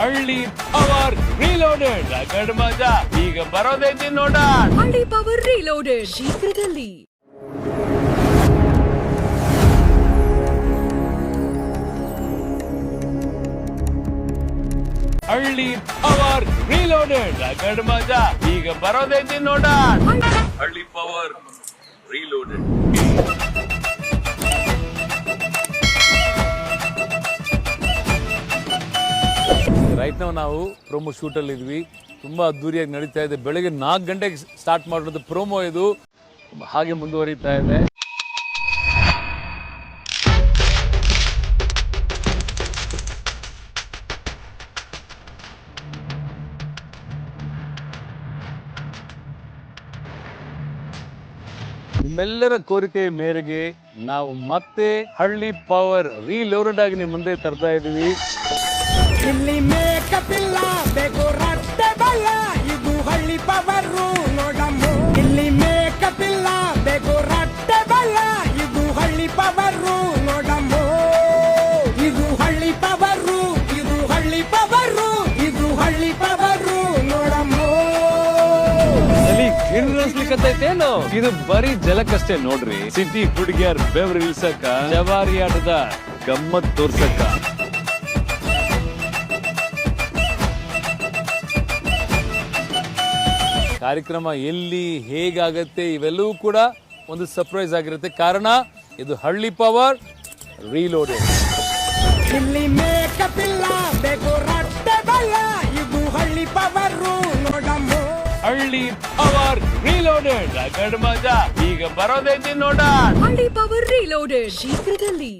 ಹಳ್ಳಿ ಪವರ್ ರೀಲೋಡೆಡ್ ರಗಡ್ ಮಜಾ ಈಗ ಬರೋದೈತಿ ನೋಡ. ಹಳ್ಳಿ ಪವರ್ ರೀಲೋಡೆಡ್ ಶೀಘ್ರದಲ್ಲಿ. ಹಳ್ಳಿ ಪವರ್ ರೀಲೋಡೆಡ್ ರಗಡ್ ಮಜಾ ಈಗ ಬರೋದೈತಿ ನೋಡ. ಹಳ್ಳಿ ಪವರ್ ರೀಲೋಡೆಡ್. ರೈಟ್ ನಾವು ಪ್ರೋಮೋ ಶೂಟ್ ಅಲ್ಲಿ ಇದ್ವಿ. ತುಂಬಾ ಅದ್ದೂರಿಯಾಗಿ ನಡೀತಾ ಇದೆ. ಬೆಳಗ್ಗೆ 4 ಗಂಟೆಗೆ ಸ್ಟಾರ್ಟ್ ಮಾಡಿರೋದು ಪ್ರೋಮೋ ಇದು ಹಾಗೆ ಮುಂದುವರಿತಾ ಇದೆ. ನಿಮ್ಮೆಲ್ಲರ ಕೋರಿಕೆ ಮೇರೆಗೆ ನಾವು ಮತ್ತೆ ಹಳ್ಳಿ ಪವರ್ ರೀಲೋಡೆಡ್ ಆಗಿ ನಿಮ್ಮ ಮುಂದೆ ತರ್ತಾ ಇದೀವಿ. ಇಲ್ಲಿ ಮೇಕಪ್ ಇಲ್ಲ, ಬೇಕು ರಟ್ಟೆ ಬಲ್ಲ, ಇದು ಹಳ್ಳಿ ಪವರು ನೋಡಮ್ಮು. ಇಲ್ಲಿ ಮೇಕಪ್ ಇಲ್ಲ, ಬೇಕು ರಟ್ಟೆ ಬಲ್ಲ, ಇದು ಹಳ್ಳಿ ಪವರು ನೋಡಮ್ಮು. ಇದು ಹಳ್ಳಿ ಪವರು, ಇದು ಹಳ್ಳಿ ಪವರು, ಇದು ಹಳ್ಳಿ ಪವರು ನೋಡಮ್ಮು. ಏನು ಇದು ಬರೀ ಜಲಕ್ಕಷ್ಟೇ ನೋಡ್ರಿ. ಸಿಟಿ ಹುಡುಗಿಯರ್ ಬೆವರು ಇಳ್ಸಕ್ಕ, ಜವಾರಿ ಆಟದ ಗಮ್ಮತ್ ತೋರ್ಸಕ್ಕ. ಕಾರ್ಯಕ್ರಮ ಎಲ್ಲಿ ಹೇಗಾಗತ್ತೆ ಇವೆಲ್ಲವೂ ಕೂಡ ಒಂದು ಸರ್ಪ್ರೈಸ್ ಆಗಿರುತ್ತೆ. ಕಾರಣ ಇದು ಹಳ್ಳಿ ಪವರ್ ರೀಲೋಡೆಡ್. ಇಲ್ಲಿ ಮೇಕಪ್ ಇಲ್ಲ, ಬೇಕು ರಟ್ಟೆ ಬಲ್ಲ, ಇದು ಹಳ್ಳಿ ಪವರು ನೋಡಮ್ಮು. ಹಳ್ಳಿ ಪವರ್ ರೀಲೋಡೆಡ್ ರಗಡ್ ಮಜಾ ಈಗ ಬರೋದೈತಿ ನೋಡ. ಹಳ್ಳಿ ಪವರ್ ರೀಲೋಡೆಡ್ ಶೀಘ್ರದಲ್ಲಿ.